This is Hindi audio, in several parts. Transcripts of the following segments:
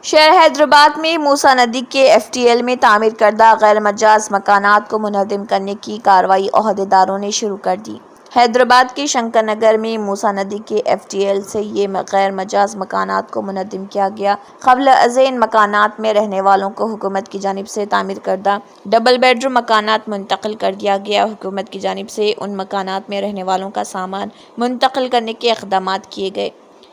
शहर हैदराबाद में मूसा नदी के एफटीएल में तामीर करदा गैर मजाज मकानात को मुनहदम करने की कार्रवाई ओहदेदारों ने शुरू कर दी। हैदराबाद के शंकर नगर में मूसा नदी के एफटीएल से ये गैर मजाज मकानात को मुनहदम किया गया। क़ब्ल अज़ मकानात में रहने वालों को हुकूमत की जानिब से तामीर करदा डबल बेडरूम मकानात मुंतकिल कर दिया गया। हुकूमत की जानिब से उन मकानात में रहने वालों का सामान मुंतकिल करने के इक़दामात किए गए।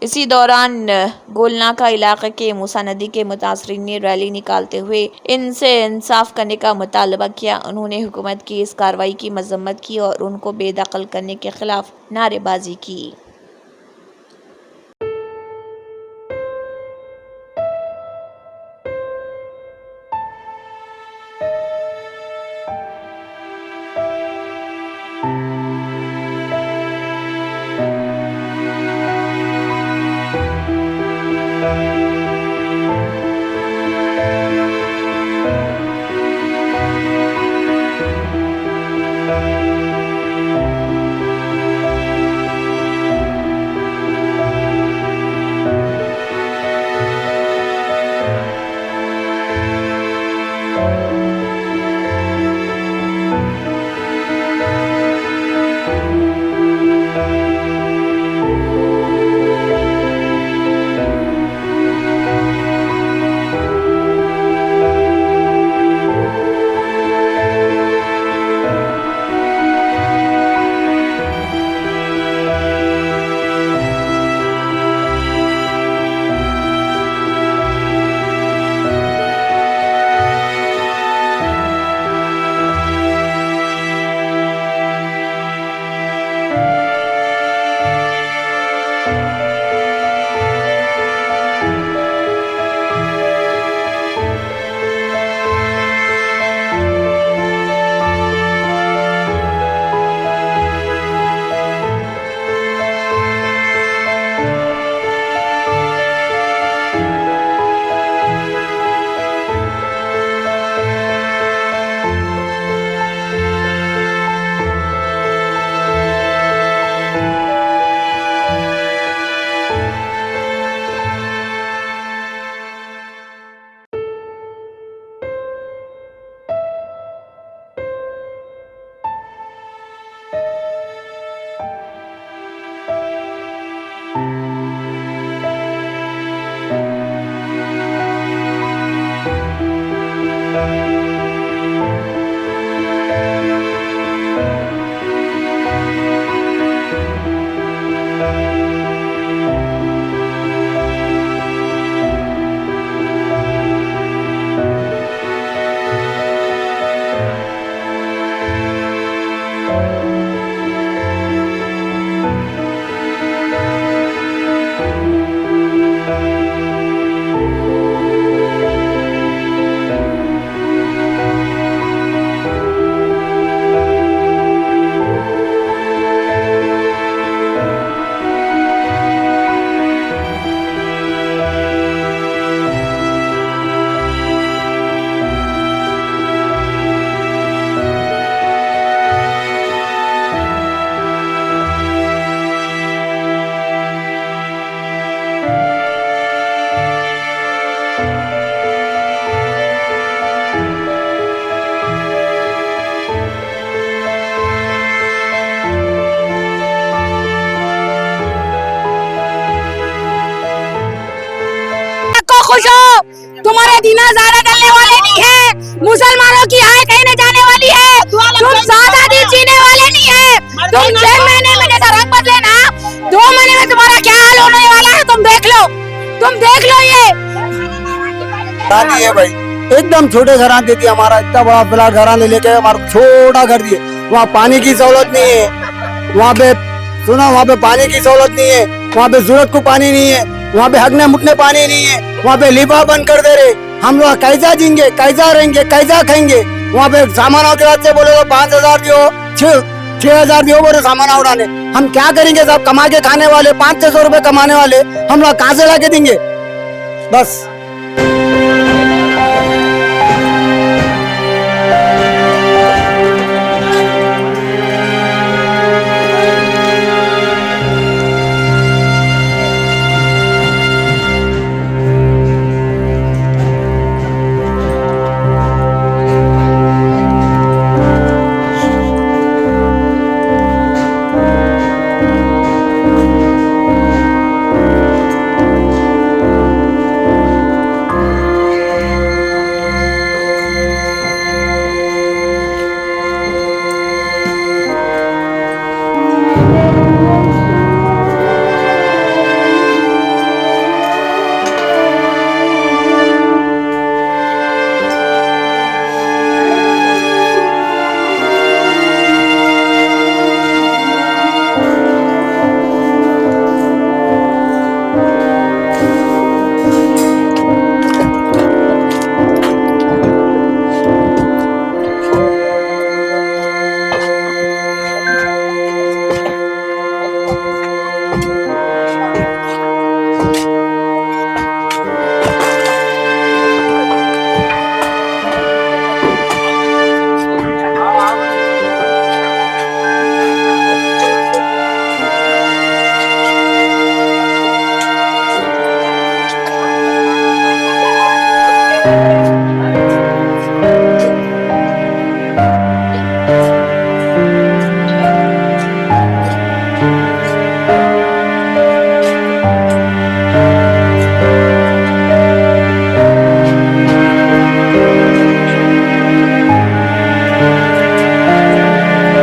इसी दौरान गोलनाका इलाके के मूसा नदी के मुतासरीन ने रैली निकालते हुए इनसे इंसाफ करने का मुतालबा किया। उन्होंने हुकूमत की इस कार्रवाई की मजम्मत की और उनको बेदखल करने के खिलाफ नारेबाजी की। खुश हो, तुम्हारे दिन ज्यादा डलने वाले नहीं है। मुसलमानों की आय कहने जाने वाली है। तुम ज्यादा दिन जीने वाले नहीं है। तुम 6 महीने में जैसा रंग बदले ना, 2 महीने में तुम्हारा क्या हाल होने वाला है तुम देख लो। ये है भाई, एकदम छोटे घरान देती है। हमारा इतना बड़ा फ्लैट घराने लेके हमारा छोटा घर दिए। वहाँ पानी की सहूलत नहीं है। वहाँ पे वहाँ पे पानी की सहूलत नहीं है। वहाँ पे जरूरत को पानी नहीं है। वहाँ पे हगने मुटने पानी नहीं है। वहाँ पे लिफा बंद कर दे रहे। हम लोग कैसा जींगे, कैसा रहेंगे, कैसा खाएंगे। वहाँ पे सामान के रास्ते बोले तो 5,000 दियो, 6,000 दियो बोले सामान उड़ाने। हम क्या करेंगे साहब, कमा के खाने वाले, 500-600 रुपए कमाने वाले हम लोग कहाँ से ला के देंगे। बस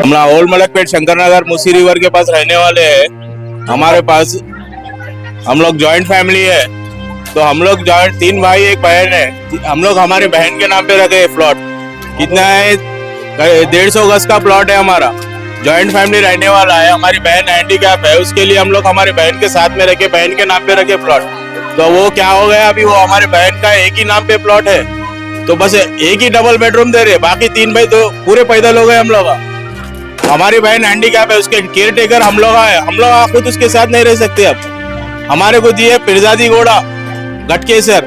हम लोग ओल्ड मलकपेट शंकर नगर मूसी रिवर के पास रहने वाले हैं। हमारे पास हम लोग जॉइंट फैमिली है, तो हम लोग जॉइंट 3 भाई 1 बहन है। हम लोग हमारे बहन के नाम पे रखे प्लॉट। कितना है? 150 गज का प्लॉट है हमारा। जॉइंट फैमिली रहने वाला है। हमारी बहन हैंडीकैप है, उसके लिए हम लोग हमारे बहन के साथ में रखे, बहन के नाम पे रखे प्लॉट। तो वो क्या हो गया, अभी वो हमारे बहन का एक ही नाम पे प्लॉट है, तो बस एक ही डबल बेडरूम दे रहे, बाकी 3 भाई तो पूरे पैदल हो गए हम लोग। हमारी बहन हैंडीकैप है, उसके केयर टेकर हम लोग है। हम लोग खुद उसके साथ नहीं रह सकते। अब हमारे को दिए पिरजादी गोड़ा गटकेसर,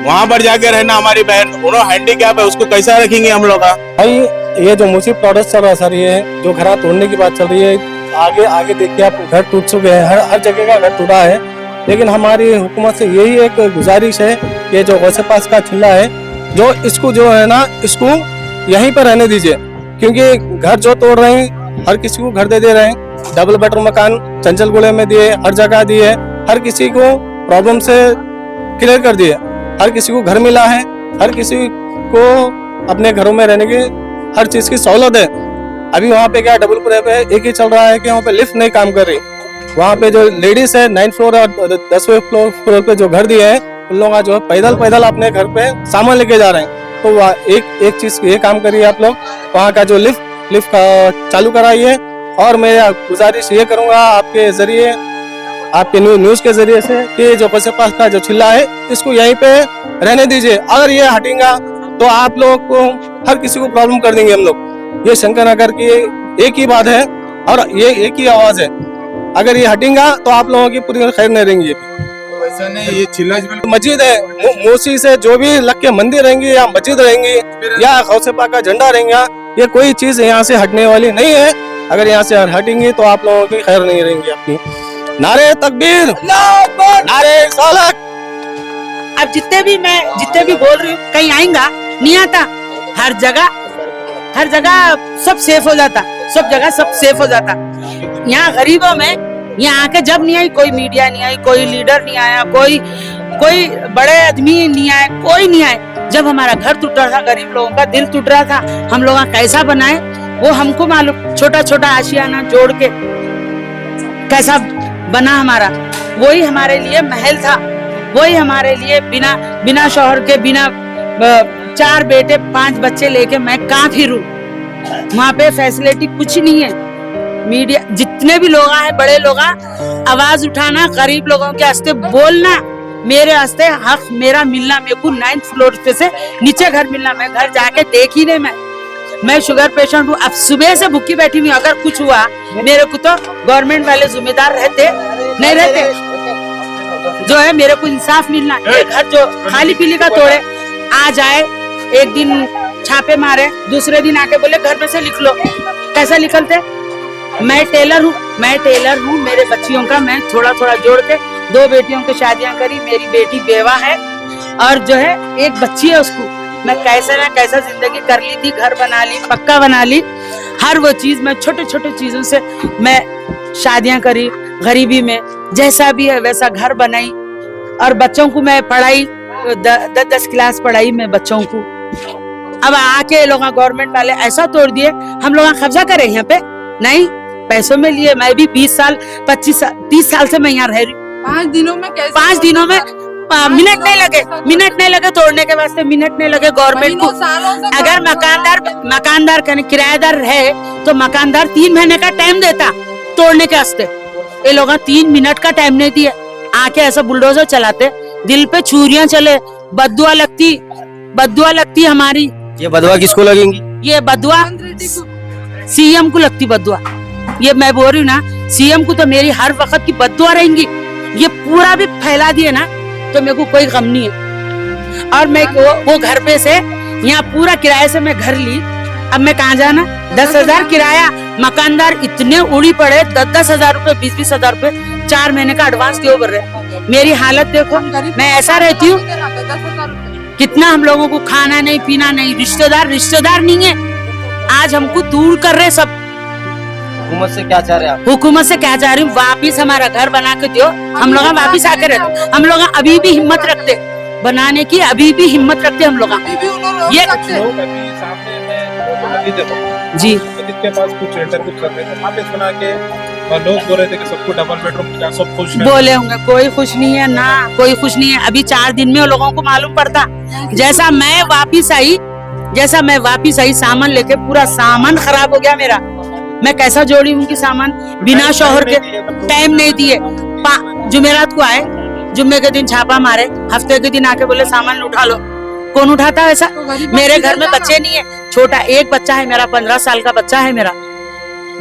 वहां पर जाके रहना। हमारी बहन उन्होंने हैंडीकैप है, उसको कैसा रखेंगे हम लोग? भाई ये जो मूसी प्रोडक्ट चल रहा है सर, ये जो घर तोड़ने की बात चल रही है, आगे आगे देखिए आप घर टूट चुके हैं, हर जगह का घर टूटा है। लेकिन हमारी हुकूमत से यही एक गुजारिश है कि जो गौसे पास का चिल्ला है, जो इसको जो है ना, इसको यहीं पर रहने दीजिए, क्योंकि घर जो तोड़ रहे हैं हर किसी को घर दे रहे हैं। डबल बेडरूम मकान चंचलगुड़े में दिए, हर जगह दिए, हर किसी को प्रॉब्लम से क्लियर कर दिए, हर किसी को घर मिला है, हर किसी को अपने घरों में रहने की हर चीज की सहूलत है। अभी वहाँ पे क्या डबल पुरे पे एक ही चल रहा है कि वहाँ पे लिफ्ट नहीं काम कर रही। वहाँ पे जो लेडीज है 9th फ्लोर और 10वें फ्लोर पे जो घर दिए हैं, उन लोग जो है पैदल अपने घर पे सामान लेके जा रहे हैं। तो एक चीज ये काम करिए आप लोग, वहाँ का जो लिफ्ट चालू कराइए। और मैं गुजारिश ये करूंगा आपके जरिए, आपके न्यूज के जरिए से, कि जो गौसे पास का जो चिल्ला है, इसको यहीं पे रहने दीजिए। अगर ये हटेगा तो आप लोग को हर किसी को प्रॉब्लम कर देंगे हम लोग। ये शंकर नगर की एक ही बात है और ये एक ही आवाज है। अगर ये हटेगा तो आप लोगों की पूरी खैर नहीं रहेंगी। वैसा नहीं, ये चिल्ला मस्जिद है, मूसी से जो भी लग के मंदिर रहेंगी या मस्जिद रहेंगी या गौसे पाक का झंडा रहेगा, ये कोई चीज यहाँ से हटने वाली नहीं है। अगर यहाँ से हटेंगी तो आप लोगों की खैर नहीं रहेंगी आपकी। नारे तकबीर, नारे सालक। अब जितने भी बोल रही हूँ, कहीं आएगा नहीं आता। हर जगह सब सेफ हो जाता, सब जगह सब सेफ हो जाता। यहाँ गरीबों में यहाँ आके जब नहीं आई, कोई मीडिया नहीं आई, कोई लीडर नहीं आया, कोई बड़े आदमी नहीं आए, कोई नहीं आए। जब हमारा घर टूट रहा था, गरीब लोगों का दिल टूट रहा था, हम लोग कैसा बनाए वो हमको मालूम। छोटा छोटा आशियाना जोड़ के कैसा बना हमारा, वही हमारे लिए महल था। वही हमारे लिए बिना शौहर के, बिना 4 बेटे 5 बच्चे लेके मैं कहाँ फिरूं? वहाँ पे फैसिलिटी कुछ नहीं है। मीडिया जितने भी लोग हैं, बड़े लोग, आवाज उठाना, गरीब लोगों के वास्ते बोलना, मेरे वास्ते हक मेरा मिलना, मेरे को 9th फ्लोर पे से नीचे घर मिलना। मैं घर जाके देख ही नहीं। मैं शुगर पेशेंट हूँ, अब सुबह से भूखी बैठी हुई। अगर कुछ हुआ मेरे को तो गवर्नमेंट वाले जिम्मेदार रहते नहीं रहते। जो है मेरे को इंसाफ मिलना। ये घर जो खाली पीली का तोड़े, आ जाए एक दिन छापे मारे, दूसरे दिन आके बोले घर में से लिख लो। कैसा निकलते? मैं टेलर हूँ। मेरे बच्चियों का मैं थोड़ा जोड़ के 2 बेटियों की शादियां करी। मेरी बेटी बेवा है और जो है एक बच्ची है, उसको मैं कैसा ना कैसा जिंदगी कर ली थी। घर बना ली, पक्का बना ली, हर वो चीज मैं छोटे चीजों से मैं शादियां करी। गरीबी में जैसा भी है वैसा घर बनाई और बच्चों को मैं पढ़ाई, 10 क्लास पढ़ाई मैं बच्चों को। अब आके लोग गवर्नमेंट वाले ऐसा तोड़ दिए, हम लोग कब्जा करें यहाँ पे? नहीं, पैसों में लिए। मैं भी 20 साल 25 साल 30 साल से मैं यहाँ रह रही। 5 दिनों में मिनट नहीं लगे तोड़ने के वास्ते, मिनट नहीं लगे गवर्नमेंट को। अगर मकानदार किराएदार है तो मकानदार 3 महीने का टाइम देता तोड़ने के वास्ते। ये लोग 3 मिनट का टाइम नहीं दिए, आके ऐसा बुलडोजर चलाते, दिल पे छुरियां चले, बदुआ लगती हमारी। ये बदवा किसको लगेंगी? ये बदुआ सीएम को लगती बदुआ। ये मैं बोल रही हूँ ना, सीएम को तो मेरी हर वक्त की बदुआ रहेंगी। ये पूरा भी फैला दिए ना तो मेरे को कोई गम नहीं है। और मैं वो घर पे से यहाँ पूरा किराए से मैं घर ली। अब मैं कहाँ जाना? 10,000 किराया। मकानदार इतने उड़ी पड़े, 10,000 रुपए, 20,000 रुपए 4 महीने का एडवांस क्यों भर रहे? मेरी हालत देखो, मैं ऐसा रहती हूँ। कितना हम लोगों को खाना नहीं, पीना नहीं, रिश्तेदार नहीं है। आज हमको दूर कर रहे सब। हुकूमत से क्या चाह रहे हैं आप? हुकूमत से क्या चाह रही हूँ? वापिस हमारा घर बना के दो। हम लोग वापिस आके रहते। हम लोग अभी भी हिम्मत रखते बनाने की, अभी भी हिम्मत रखते हम लोग। ये जी इसके पास कुछ इंटरव्यू कर रहे थे, वहाँ पे सुना के लोग बोल रहे थे कि सबको डबल बेडरूम मिला, सब खुश हैं। बोले होंगे, कोई खुश नहीं है ना, कोई खुश नहीं है। अभी 4 दिन में वो लोगों को मालूम पड़ता। जैसा मैं वापिस आई सामान लेके, पूरा सामान खराब हो गया मेरा। मैं कैसा जोड़ी हूँ कि सामान बिना शौहर के टाइम नहीं दिए। जुमेरात को आए, जुम्मे के दिन छापा मारे, हफ्ते के दिन आके बोले सामान उठा लो। कौन उठाता है ऐसा? मेरे घर में बच्चे नहीं है, छोटा एक बच्चा है मेरा, 15 साल का बच्चा है मेरा।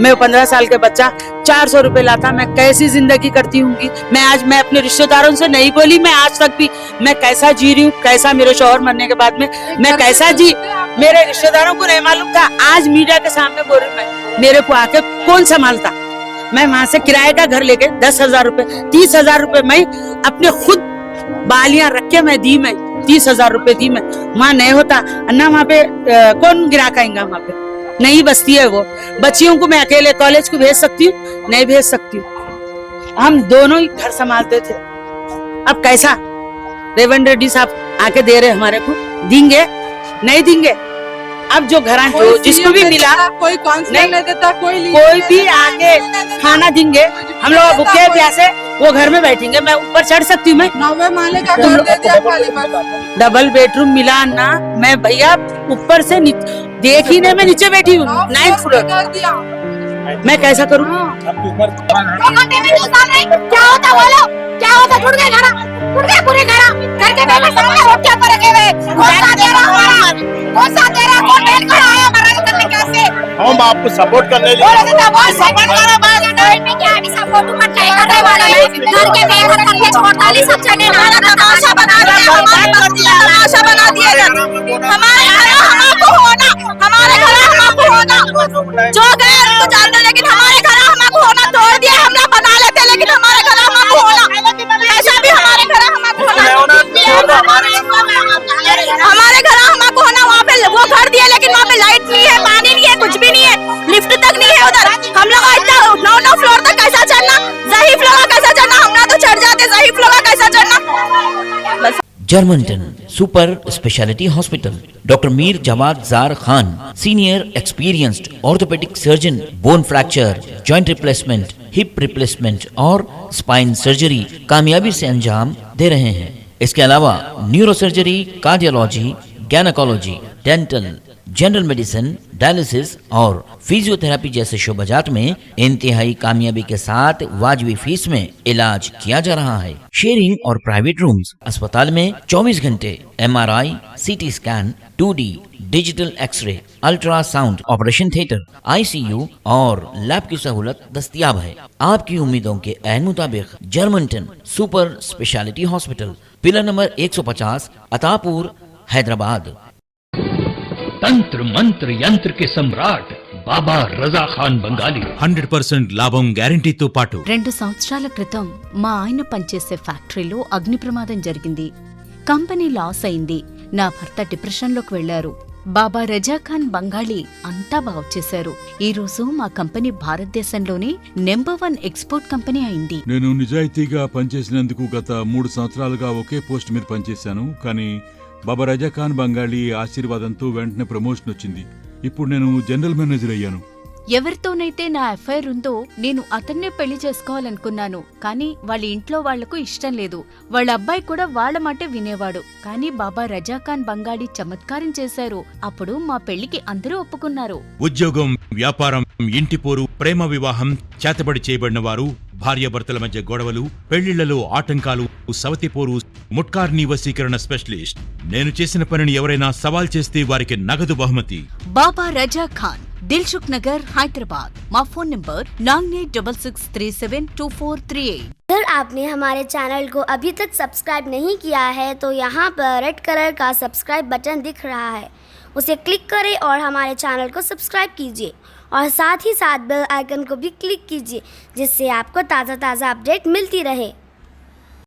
मैं 15 साल के बच्चा 400 रुपए लाता, मैं कैसी जिंदगी करती हूँ। मैं अपने रिश्तेदारों से नहीं बोली, मैं आज तक भी मैं कैसा जी रही हूँ, कैसा मेरे शौहर मरने के बाद में मैं कैसा जी, मेरे रिश्तेदारों को नहीं मालूम था। आज मीडिया के सामने बोल रही मैं, मेरे को आके कौन संभालता। मैं वहां से किराए का घर लेके 10,000 रुपए 30,000 रुपए मैं अपने खुद बालियां रख के मैं दी, मैं 30,000 रुपए दी। मैं वहाँ नहीं होता अन्ना, वहाँ पे कौन गिरा खाएगा? वहाँ पे नहीं बसती है वो। बच्चियों को मैं अकेले कॉलेज को भेज सकती हूँ? नहीं भेज सकती हूँ। हम दोनों ही घर संभालते थे। अब कैसा रेवंत रेड्डी साहब आके दे रहे हमारे को, देंगे नहीं देंगे? अब जो घर जो जिसको भी मिला, कोई काउंसलर नहीं देता, कोई भी आके खाना देंगे। हम लोग भूखे प्यासे वो घर में बैठेंगे। मैं ऊपर चढ़ सकती हूँ? मैं 9वें माले का घर दे दिया, डबल बेडरूम मिला ना। मैं भैया ऊपर से देख ही नहीं, मैं नीचे बैठी हूँ 9th फ्लोर। मैं कैसा करूँ? क्या होता बोलो, क्या होता? टूट गए घर, टूट गए पूरे घर के मेरे सामने हो क्या पड़ेंगे वे? कौन सा दे रहा हमारा, कौन सा दे रहा, कौन बैठ कर आया मराज करने? कैसे हम आपको सपोर्ट करने लिए बोले तो बहुत सपोर्ट करो। बात में क्या अभी सपोर्ट मत नहीं करने वाले हैं। घर के बेघर करके छोड़ता नहीं, सब जगह नाना तमाशा बना दिया, हमारे बस्ती में तमाशा बना दिया। हमारे घर हमको होना, हमारे घर हमको होना, जो गए तो जान दो, लेकिन हमारे घर हमको होना तोड़ दिया। हम लोग बना लेते, लेकिन हमारे घर हमको होना, ऐसा भी हमारे घर हमको होना, हमारे घर हमको होना। वहाँ पे वो घर दिया, लेकिन वहाँ पे लाइट नहीं है, पानी नहीं है, कुछ भी नहीं है, लिफ्ट तक नहीं है उधर। हम लोग इतना 9 फ्लोर तक कैसा चढ़ना, ज़ही फ्लोर कैसा चढ़ना? हम लोग तो चढ़ जाते, ज़ही फ्लोर कैसा चढ़ना? Germanton super speciality hospital, doctor Mir Jawad Jar Khan, senior experienced orthopaedic surgeon, bone fracture, joint replacement, hip replacement और स्पाइन सर्जरी कामयाबी से अंजाम दे रहे हैं। इसके अलावा neuro surgery, cardiology, gynaecology, dental, general medicine, dialysis और फिजियोथेरेपी जैसे शोबाजात में इंतहाई कामयाबी के साथ वाजबी फीस में इलाज किया जा रहा है। शेयरिंग और प्राइवेट रूम्स, अस्पताल में 24 घंटे MRI, CT scan, 2D digital x-ray, ultrasound, operation theatre, ICU और लैब की सहूलत दस्तयाब है। आपकी उम्मीदों के ऐन मुताबिक Germanton super speciality hospital, pillar number 150, Attapur, Hyderabad. तंत्र मंत्र यंत्र के सम्राट బాబా రజా ఖాన్ బంగాలి 100% లాభం గ్యారెంటీతో పాటు 2 సంవత్సరాల క్రితం మా ఆయన పనిచేసే ఫ్యాక్టరీలో అగ్ని ప్రమాదం జరిగింది. కంపెనీ లాస్ అయింది. నా భర్త డిప్రెషన్లోకి వెళ్లారు. బాబా రజా ఖాన్ బంగాళీ అంతా బాగు చేశారు. ఈ రోజు మా కంపెనీ భారతదేశంలోనే నెంబర్ 1 ఎక్స్పోర్ట్ కంపెనీ అయింది. నేను నిజాయితీగా పనిచేసినందుకు గత 3 సంవత్సరాలుగా ఒకే పోస్ట్ మీద పనిచేశాను. కానీ బాబా రజా ఖాన్ బంగాళీ ఆశీర్వాదంతో వెంటనే ప్రమోషన్ వచ్చింది. ఇప్పుడు నేను జనరల్ మేనేజర్ అయ్యాను. ఎవరితోనైతే నా అఫైర్ ఉందో నేను అతన్నే పెళ్లి చేసుకోవాలనుకున్నాను. కానీ వాళ్ళ ఇంట్లో వాళ్లకు ఇష్టం లేదు. వాళ్ళ అబ్బాయి కూడా వాళ్ళ మాటే వినేవాడు. కానీ బాబా రజా ఖాన్ బంగాళీ చమత్కారం చేశారు. అప్పుడు మా పెళ్లికి అందరూ ఒప్పుకున్నారు. ఉద్యోగం, వ్యాపారం, ఇంటి పోరు, ప్రేమ వివాహం, చేతబడి చేయబడిన వారు, భార్యాభర్తల మధ్య గొడవలు, పెళ్లిళ్లలో ఆటంకాలు, సవతి పోరు, ముట్కార్ని వశీకరణ స్పెషలిస్ట్. నేను చేసిన పనిని ఎవరైనా సవాల్ చేస్తే వారికి నగదు బహుమతి. బాబా రజా ఖాన్, दिलसुख नगर, हैदराबाद। माँ फोन नंबर 9866372438। अगर आपने हमारे चैनल को अभी तक सब्सक्राइब नहीं किया है तो यहाँ पर रेड कलर का सब्सक्राइब बटन दिख रहा है, उसे क्लिक करें और हमारे चैनल को सब्सक्राइब कीजिए और साथ ही साथ बेल आइकन को भी क्लिक कीजिए, जिससे आपको ताज़ा अपडेट मिलती रहे।